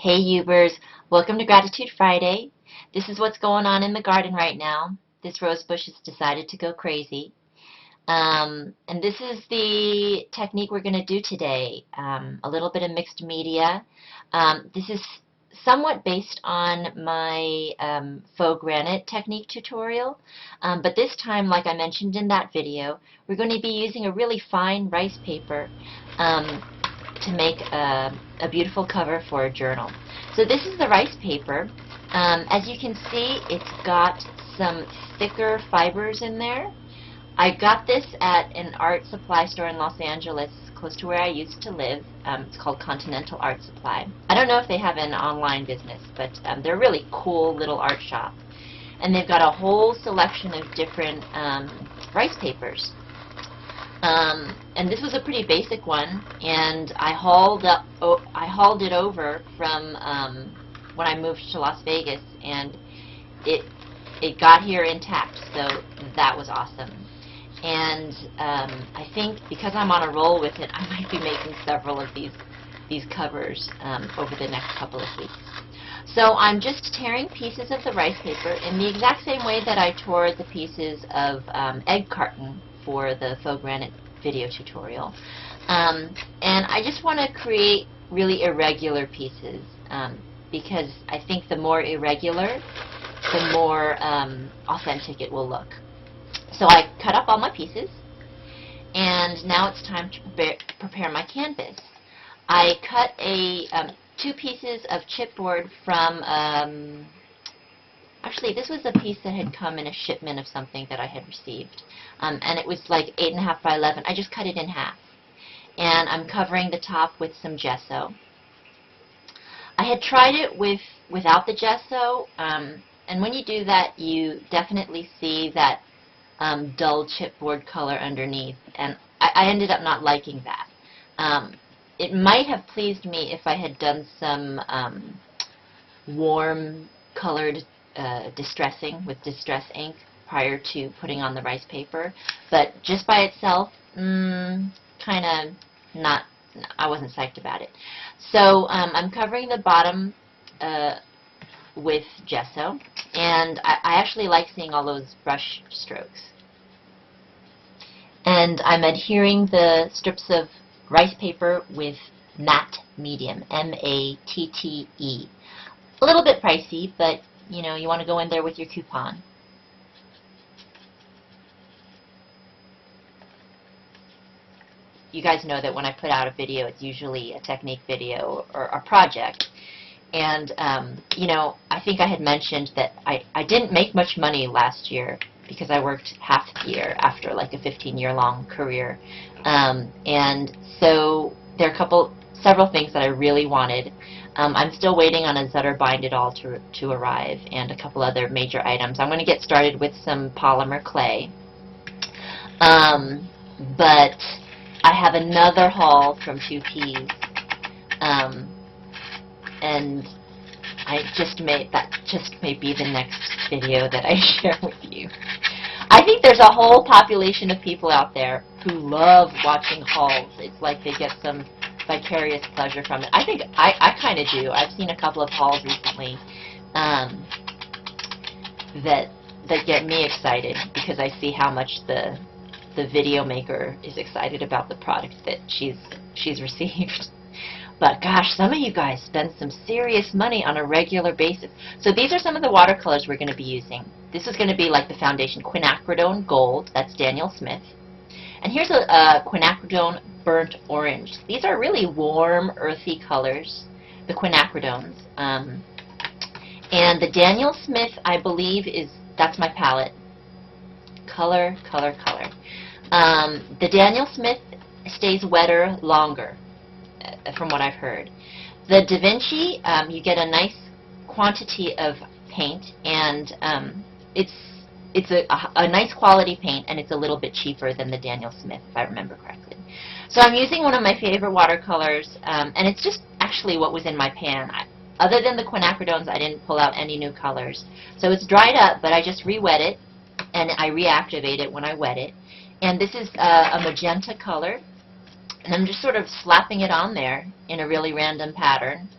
Hey Ubers, welcome to Gratitude Friday. This is what's going on in the garden right now. This rose bush has decided to go crazy. And this is the technique we're going to do today. A little bit of mixed media. This is somewhat based on my faux granite technique tutorial, but this time, like I mentioned in that video, we're going to be using a really fine rice paper to make a beautiful cover for a journal. So this is the rice paper. As you can see, it's got some thicker fibers in there. I got this at an art supply store in Los Angeles, close to where I used to live. It's called Continental Art Supply. I don't know if they have an online business, but they're a really cool little art shop. And they've got a whole selection of different rice papers. And this was a pretty basic one, and I hauled it over from when I moved to Las Vegas, and it got here intact, so that was awesome. And I think because I'm on a roll with it, I might be making several of these covers over the next couple of weeks. So I'm just tearing pieces of the rice paper in the exact same way that I tore the pieces of egg carton for the faux granite video tutorial. And I just want to create really irregular pieces because I think the more irregular, the more authentic it will look. So I cut up all my pieces, and now it's time to prepare my canvas. I cut two pieces of chipboard from, actually this was a piece that had come in a shipment of something that I had received, and it was like 8.5 by 11. I just cut it in half, and I'm covering the top with some gesso. I had tried it without the gesso, and when you do that, you definitely see that dull chipboard color underneath, and I ended up not liking that. It might have pleased me if I had done some warm colored distressing with distress ink prior to putting on the rice paper, but just by itself, kind of not, I wasn't psyched about it. So I'm covering the bottom with gesso, and I actually like seeing all those brush strokes. And I'm adhering the strips of rice paper with matte medium, M-A-T-T-E. A little bit pricey, but you know, you want to go in there with your coupon. You guys know that when I put out a video, it's usually a technique video or a project. And, you know, I think I had mentioned that I didn't make much money last year because I worked half the year after like a 15-year-long career. And so there are several things that I really wanted. I'm still waiting on a Zutter Bind It All to arrive, and a couple other major items. I'm going to get started with some polymer clay. But I have another haul from 2Ps. And that just may be the next video that I share with you. I think there's a whole population of people out there who love watching hauls. It's like they get some vicarious pleasure from it. I think I kind of do. I've seen a couple of hauls recently that get me excited because I see how much the video maker is excited about the product that she's received. But gosh, some of you guys spend some serious money on a regular basis. So these are some of the watercolors we're going to be using. This is going to be like the foundation quinacridone gold. That's Daniel Smith. And here's a quinacridone burnt orange. These are really warm, earthy colors, the quinacridones. And the Daniel Smith, I believe, that's my palette. Color, color, color. The Daniel Smith stays wetter longer, from what I've heard. The Da Vinci, you get a nice quantity of paint, and it's a nice quality paint, and it's a little bit cheaper than the Daniel Smith, if I remember correctly. So I'm using one of my favorite watercolors, and it's just actually what was in my pan. Other than the quinacridones, I didn't pull out any new colors. So it's dried up, but I just re-wet it, and I reactivate it when I wet it. And this is a magenta color, and I'm just sort of slapping it on there in a really random pattern.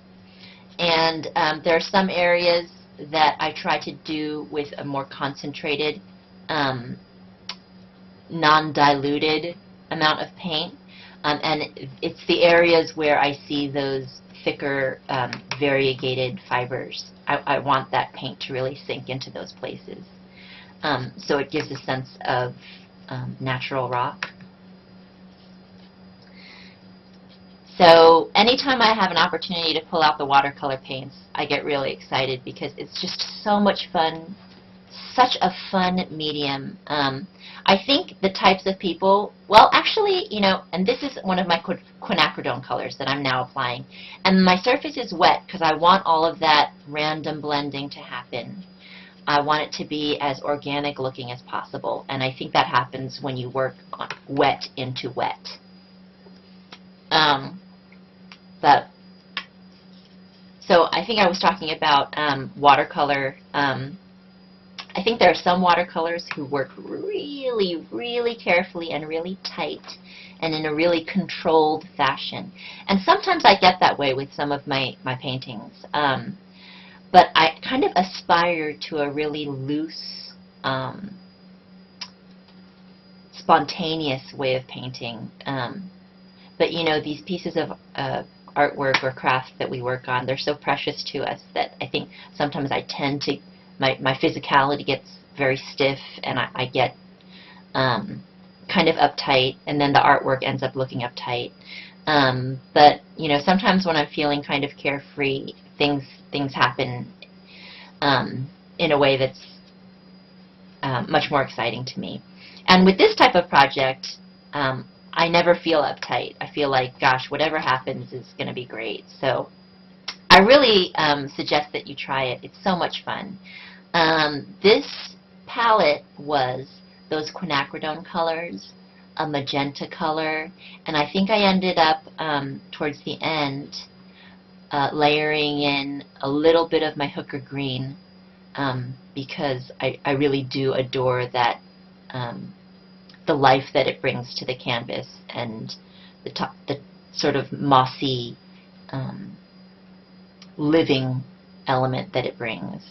And there are some areas that I try to do with a more concentrated, non-diluted amount of paint. And it's the areas where I see those thicker, variegated fibers. I want that paint to really sink into those places. So it gives a sense of natural rock. So anytime I have an opportunity to pull out the watercolor paints, I get really excited because it's just so much fun, such a fun medium. I think the types of people, well, actually, you know, and this is one of my quinacridone colors that I'm now applying, and my surface is wet because I want all of that random blending to happen. I want it to be as organic looking as possible, and I think that happens when you work on wet into wet. So I think I was talking about watercolor. I think there are some watercolors who work really, really carefully and really tight and in a really controlled fashion. And sometimes I get that way with some of my paintings. But I kind of aspire to a really loose, spontaneous way of painting. But you know, these pieces of artwork or craft that we work on, they're so precious to us that I think sometimes I tend to, my physicality gets very stiff, and I get kind of uptight, and then the artwork ends up looking uptight. But you know, sometimes when I'm feeling kind of carefree, things happen in a way that's much more exciting to me. And with this type of project, I never feel uptight. I feel like, gosh, whatever happens is going to be great. So I really suggest that you try it. It's so much fun. This palette was those quinacridone colors, a magenta color, and I think I ended up towards the end layering in a little bit of my hooker green because I really do adore that the life that it brings to the canvas and the sort of mossy living element that it brings.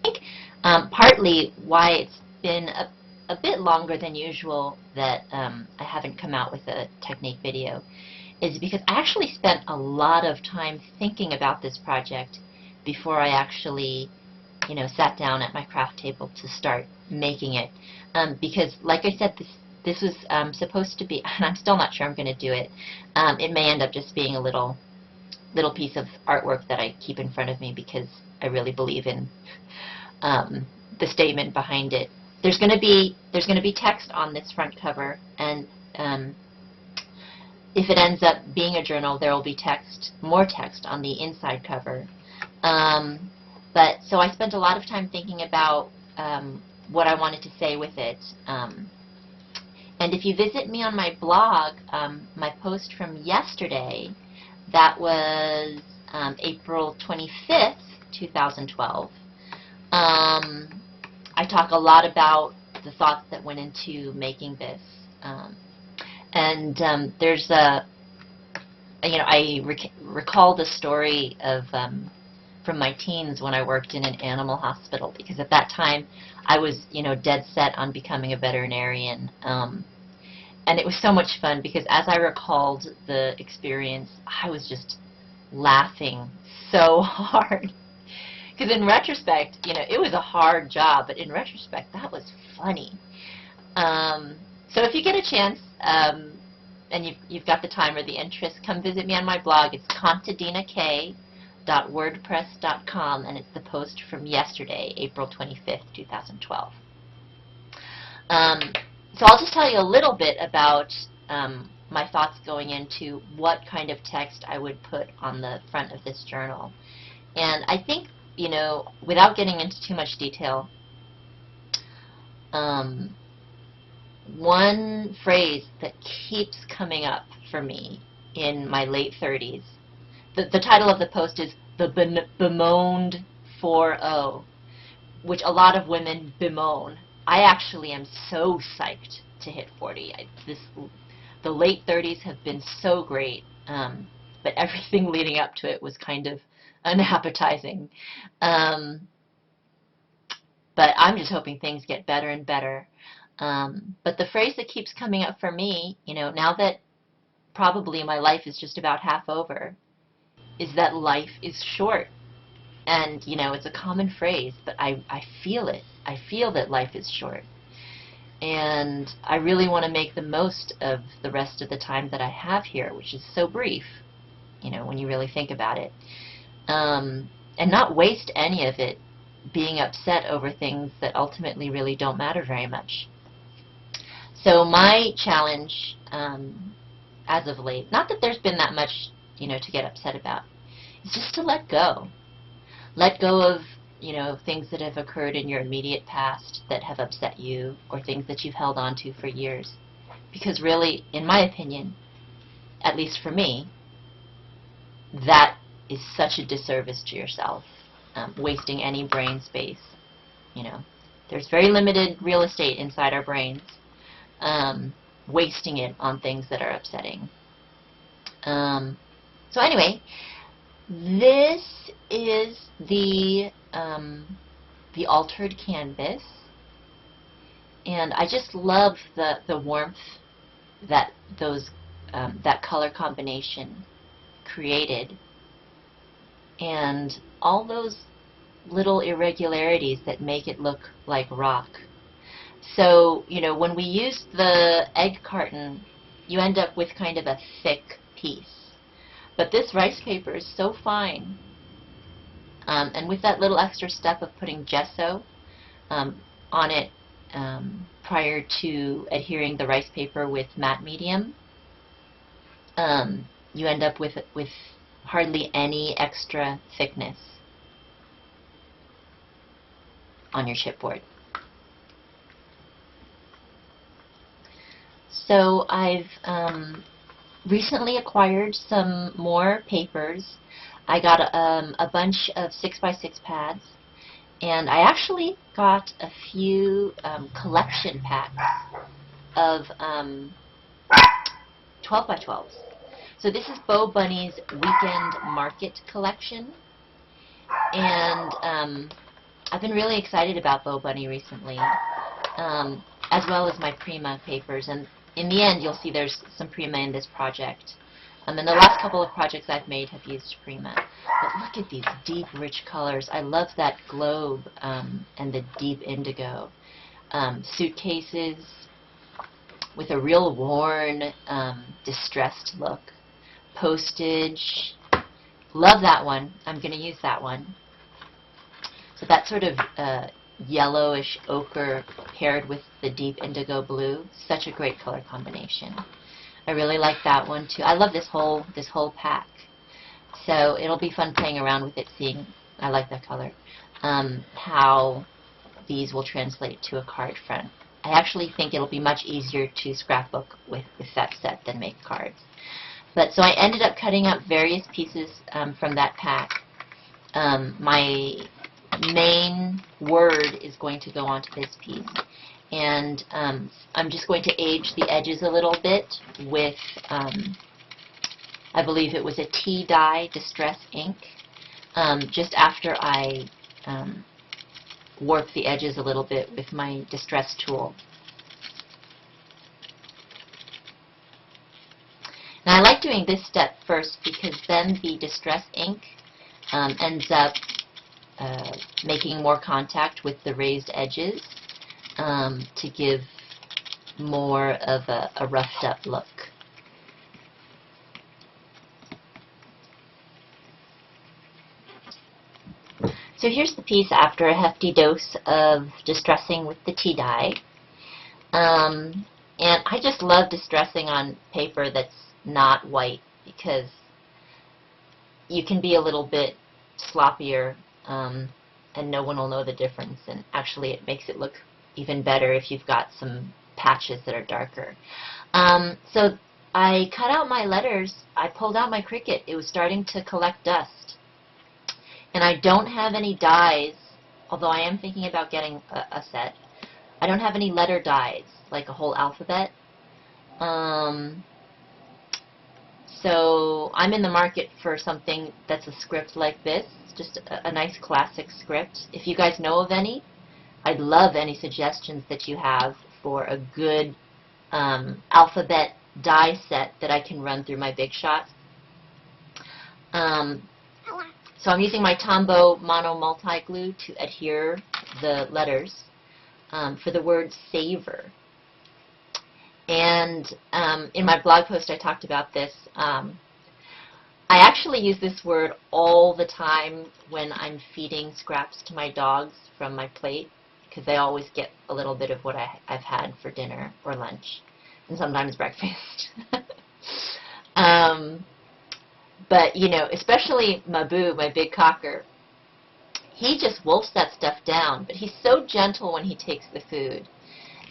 I think partly why it's been a bit longer than usual that I haven't come out with a technique video is because I actually spent a lot of time thinking about this project before I actually, you know, sat down at my craft table to start making it. Because, like I said, this was supposed to be, and I'm still not sure I'm going to do it. It may end up just being a little piece of artwork that I keep in front of me because I really believe in the statement behind it. There's going to be text on this front cover, and if it ends up being a journal, there will be more text on the inside cover. But so I spent a lot of time thinking about what I wanted to say with it. And if you visit me on my blog, my post from yesterday, that was April 25th, 2012, I talk a lot about the thoughts that went into making this. There's a, you know, I recall the story of from my teens when I worked in an animal hospital, because at that time I was, you know, dead set on becoming a veterinarian. And it was so much fun because as I recalled the experience, I was just laughing so hard. Because in retrospect, you know, it was a hard job, but in retrospect, that was funny. So if you get a chance, and you've got the time or the interest, come visit me on my blog. It's contadinak.wordpress.com, and it's the post from yesterday, April 25th, 2012. So I'll just tell you a little bit about my thoughts going into what kind of text I would put on the front of this journal. And I think, you know, without getting into too much detail, one phrase that keeps coming up for me in my late 30s, the title of the post is The Bemoaned 4-0, which a lot of women bemoan. I actually am so psyched to hit 40. The late 30s have been so great, but but everything leading up to it was kind of unappetizing. Um, but I'm just hoping things get better and better. But the phrase that keeps coming up for me, now that probably my life is just about half over, is that life is short. And, it's a common phrase, but I feel it. I feel that life is short. And I really want to make the most of the rest of the time that I have here, which is so brief, when you really think about it. And not waste any of it being upset over things that ultimately really don't matter very much. So my challenge, as of late, not that there's been that much, to get upset about, is just to let go. Let go of, things that have occurred in your immediate past that have upset you, or things that you've held on to for years. Because really, in my opinion, at least for me, that is such a disservice to yourself, wasting any brain space. There's very limited real estate inside our brains, wasting it on things that are upsetting. So anyway, this is the altered canvas, and I just love the warmth that that color combination created, and all those little irregularities that make it look like rock. So, when we use the egg carton, you end up with kind of a thick piece. But this rice paper is so fine. And with that little extra step of putting gesso on it prior to adhering the rice paper with matte medium, you end up with hardly any extra thickness on your chipboard. So I've recently acquired some more papers. I got a bunch of 6x6 pads, and I actually got a few collection packs of 12x12s. So this is Bo Bunny's Weekend Market collection, and I've been really excited about Bo Bunny recently, as well as my Prima papers. And in the end, you'll see there's some Prima in this project. And the last couple of projects I've made have used Prima. But look at these deep, rich colors. I love that globe and the deep indigo. Suitcases with a real worn, distressed look. Postage. Love that one. I'm going to use that one. So that sort of yellowish ochre paired with the deep indigo blue, such a great color combination. I really like that one too. I love this whole pack. So it'll be fun playing around with it, seeing, I like that color, how these will translate to a card front. I actually think it'll be much easier to scrapbook with that set than make cards. But so I ended up cutting up various pieces from that pack. My main word is going to go onto this piece, and I'm just going to age the edges a little bit with I believe it was a tea dye distress ink, just after I warped the edges a little bit with my distress tool. And I like doing this step first because then the distress ink ends up making more contact with the raised edges to give more of a roughed up look. So here's the piece after a hefty dose of distressing with the tea dye. And I just love distressing on paper that's not white because you can be a little bit sloppier and no one will know the difference, and actually it makes it look even better if you've got some patches that are darker. So I cut out my letters. I pulled out my Cricut. It was starting to collect dust. And I don't have any dyes, although I am thinking about getting a set. I don't have any letter dyes, like a whole alphabet. So I'm in the market for something that's a script like this, just a nice classic script. If you guys know of any, I'd love any suggestions that you have for a good alphabet die set that I can run through my Big Shot. So I'm using my Tombow Mono Multi-Glue to adhere the letters for the word savor. And in my blog post I talked about this. I actually use this word all the time when I'm feeding scraps to my dogs from my plate, because they always get a little bit of what I've had for dinner or lunch, and sometimes breakfast. But, you know, especially Mabu, my big cocker, he just wolfs that stuff down, but he's so gentle when he takes the food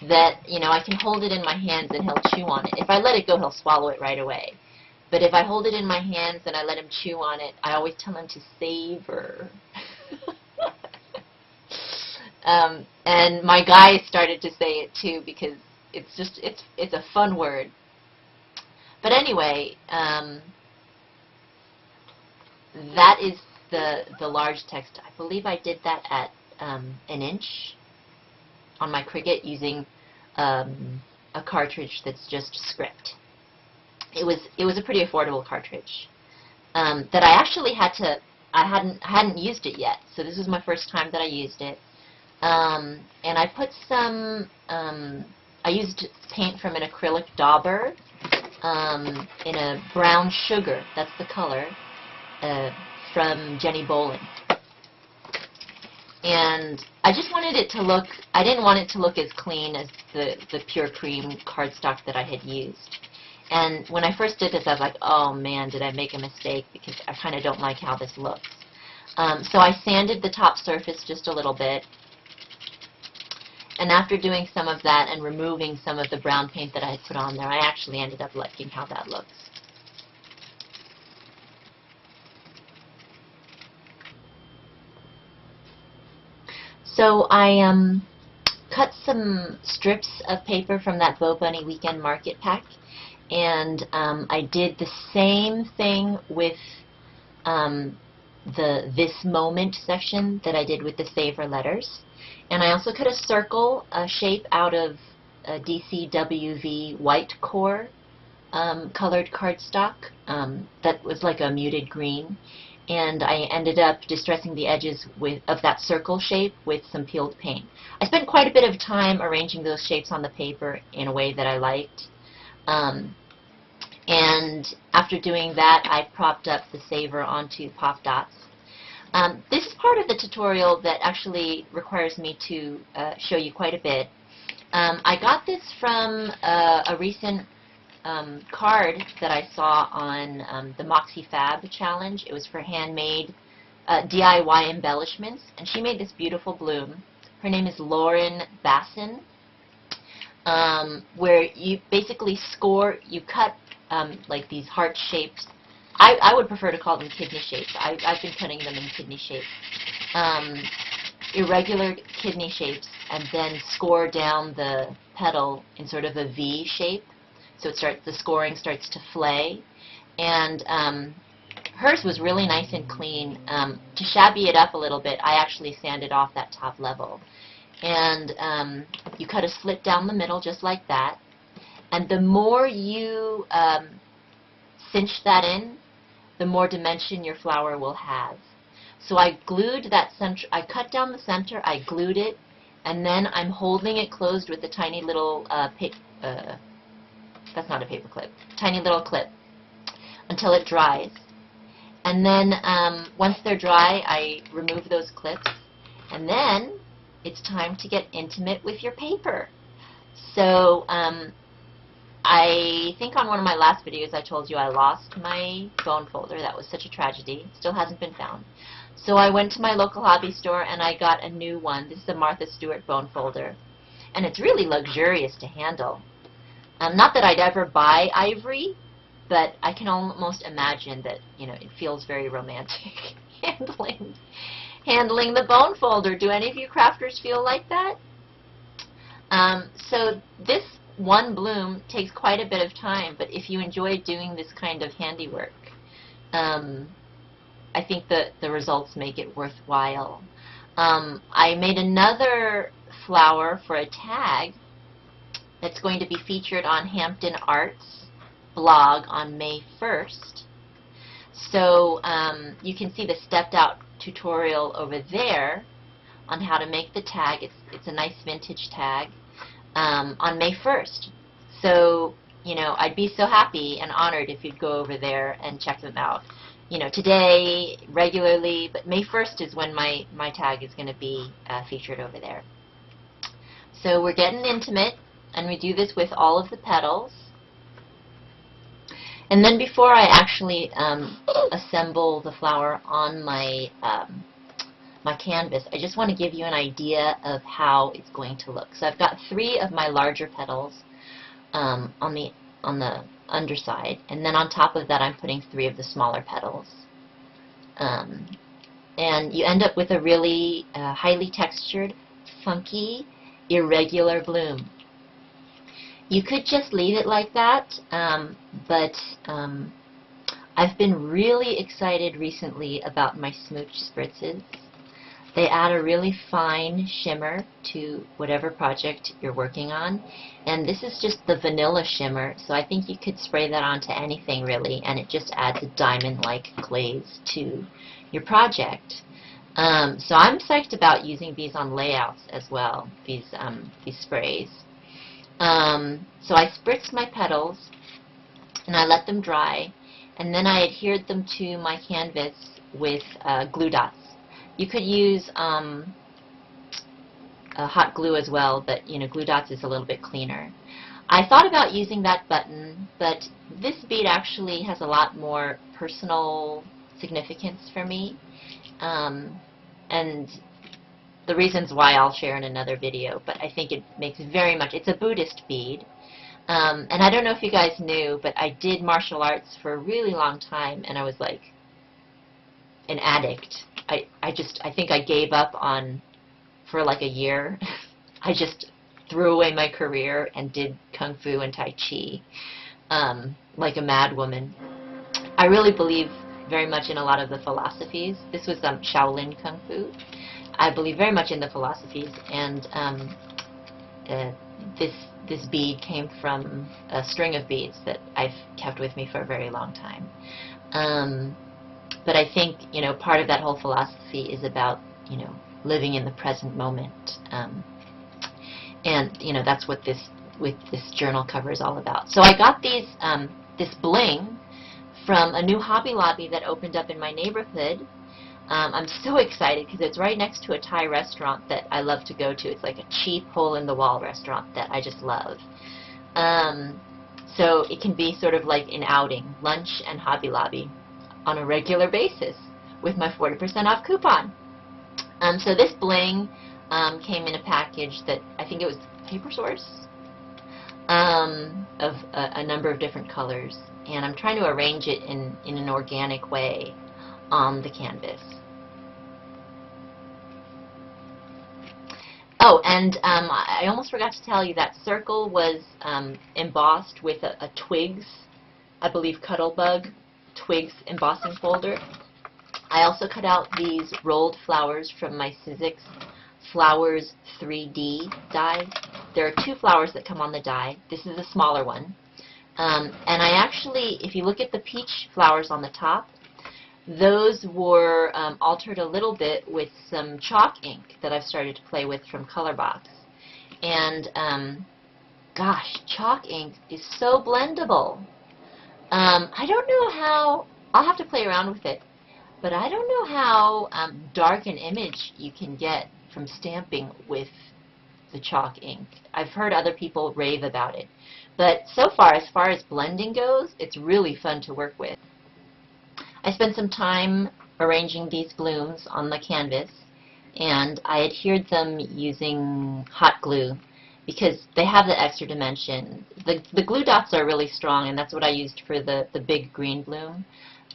that, you know, I can hold it in my hands and he'll chew on it. If I let it go, he'll swallow it right away. But if I hold it in my hands and I let him chew on it, I always tell him to savor. And my guy started to say it too, because it's a fun word. But anyway, that is the large text. I believe I did that at an inch on my Cricut using a cartridge that's just script. It was a pretty affordable cartridge that I actually hadn't used it yet. So this was my first time that I used it. And I put some, I used paint from an acrylic dauber in a brown sugar, that's the color, from Jenny Bolin. And I just wanted it to look, I didn't want it to look as clean as the pure cream cardstock that I had used. And when I first did this, I was like, oh man, did I make a mistake, because I kind of don't like how this looks. So I sanded the top surface just a little bit. And after doing some of that and removing some of the brown paint that I had put on there, I actually ended up liking how that looks. So I cut some strips of paper from that Bo Bunny Weekend Market pack, and I did the same thing with the This Moment section that I did with the Savor letters. And I also cut a circle shape out of DCWV white core colored cardstock that was like a muted green. And I ended up distressing the edges of that circle shape with some peeled paint. I spent quite a bit of time arranging those shapes on the paper in a way that I liked. And after doing that, I propped up the Savor onto pop dots. This is part of the tutorial that actually requires me to show you quite a bit. I got this from a recent card that I saw on the Moxie Fab challenge. It was for handmade DIY embellishments, and she made this beautiful bloom. Her name is Lauren Bassin, where you basically you cut like these heart-shaped, I would prefer to call them kidney shapes. I've been cutting them in kidney shapes. Irregular kidney shapes, and then score down the petal in sort of a V shape. So the scoring starts to flay. And hers was really nice and clean. To shabby it up a little bit, I actually sanded off that top level. And you cut a slit down the middle just like that. And the more you cinch that in, the more dimension your flower will have. So I glued that center, I cut down the center, I glued it, and then I'm holding it closed with a tiny little that's not a paper clip, tiny little clip, until it dries. And then once they're dry, I remove those clips, and then it's time to get intimate with your paper. So I think on one of my last videos I told you I lost my bone folder. That was such a tragedy. Still hasn't been found. So I went to my local hobby store and I got a new one. This is a Martha Stewart bone folder. And it's really luxurious to handle. Not that I'd ever buy ivory, but I can almost imagine that, you know, it feels very romantic handling the bone folder. Do any of you crafters feel like that? So this one bloom takes quite a bit of time, but if you enjoy doing this kind of handiwork, I think that the results make it worthwhile. I made another flower for a tag that's going to be featured on Hampton Arts blog on May 1st. So you can see the stepped out tutorial over there on how to make the tag. It's a nice vintage tag on May 1st. So, you know, I'd be so happy and honored if you'd go over there and check them out. You know, today, regularly, but May 1st is when my tag is going to be featured over there. So we're getting intimate, and we do this with all of the petals. And then before I actually assemble the flower on my my canvas, I just want to give you an idea of how it's going to look. So I've got 3 of my larger petals on the underside, and then on top of that I'm putting 3 of the smaller petals. And you end up with a really highly textured, funky, irregular bloom. You could just leave it like that, but I've been really excited recently about my Smooch Spritzes. They add a really fine shimmer to whatever project you're working on, and this is just the vanilla shimmer, so I think you could spray that onto anything really, and it just adds a diamond-like glaze to your project. So I'm psyched about using these on layouts as well, these sprays. So I spritzed my petals, and I let them dry, and then I adhered them to my canvas with glue dots. You could use hot glue as well, but you know, glue dots is a little bit cleaner. I thought about using that button, but this bead actually has a lot more personal significance for me, and the reasons why I'll share in another video, but I think it makes very much, it's a Buddhist bead, and I don't know if you guys knew, but I did martial arts for a really long time, and I was like an addict. I think I gave up on, for like a year, I just threw away my career and did Kung Fu and Tai Chi, like a mad woman. I really believe very much in a lot of the philosophies. This was Shaolin Kung Fu. I believe very much in the philosophies, and this bead came from a string of beads that I've kept with me for a very long time. But I think, you know, part of that whole philosophy is about, you know, living in the present moment, and you know, that's what this journal cover is all about. So I got these this bling from a new Hobby Lobby that opened up in my neighborhood. I'm so excited because it's right next to a Thai restaurant that I love to go to. It's like a cheap hole-in-the-wall restaurant that I just love. So it can be sort of like an outing, lunch and Hobby Lobby on a regular basis with my 40% off coupon. So this bling came in a package that I think it was Paper Source, of a number of different colors, and I'm trying to arrange it in an organic way on the canvas. Oh, and I almost forgot to tell you that circle was embossed with a Twigs, I believe Cuttlebug Twigs embossing folder. I also cut out these rolled flowers from my Sizzix Flowers 3D die. There are 2 flowers that come on the die. This is a smaller one. And I actually, if you look at the peach flowers on the top, those were altered a little bit with some chalk ink that I've started to play with from Colorbox. And gosh, chalk ink is so blendable. I don't know how, I'll have to play around with it, but I don't know how dark an image you can get from stamping with the chalk ink. I've heard other people rave about it, but so far as blending goes, it's really fun to work with. I spent some time arranging these blooms on the canvas, and I adhered them using hot glue because they have the extra dimension. The glue dots are really strong, and that's what I used for the big green bloom.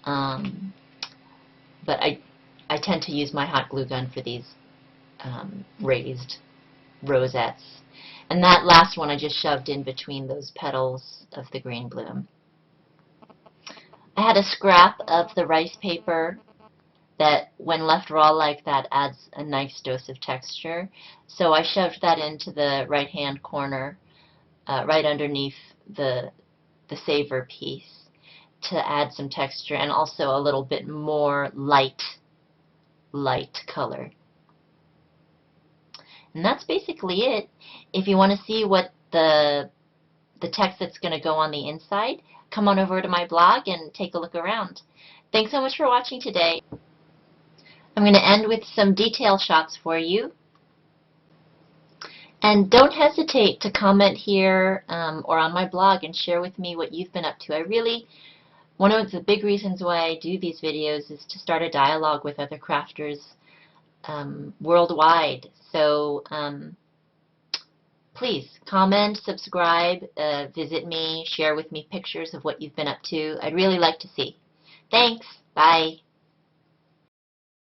But I tend to use my hot glue gun for these raised rosettes. And that last one I just shoved in between those petals of the green bloom. I had a scrap of the rice paper that, when left raw like that, adds a nice dose of texture. So I shoved that into the right-hand corner, right underneath the savor piece, to add some texture and also a little bit more light color. And that's basically it. If you want to see what the text that's going to go on the inside, come on over to my blog and take a look around. Thanks so much for watching today. I'm going to end with some detail shots for you. And don't hesitate to comment here or on my blog and share with me what you've been up to. One of the big reasons why I do these videos is to start a dialogue with other crafters worldwide. So please comment, subscribe, visit me, share with me pictures of what you've been up to. I'd really like to see. Thanks. Bye.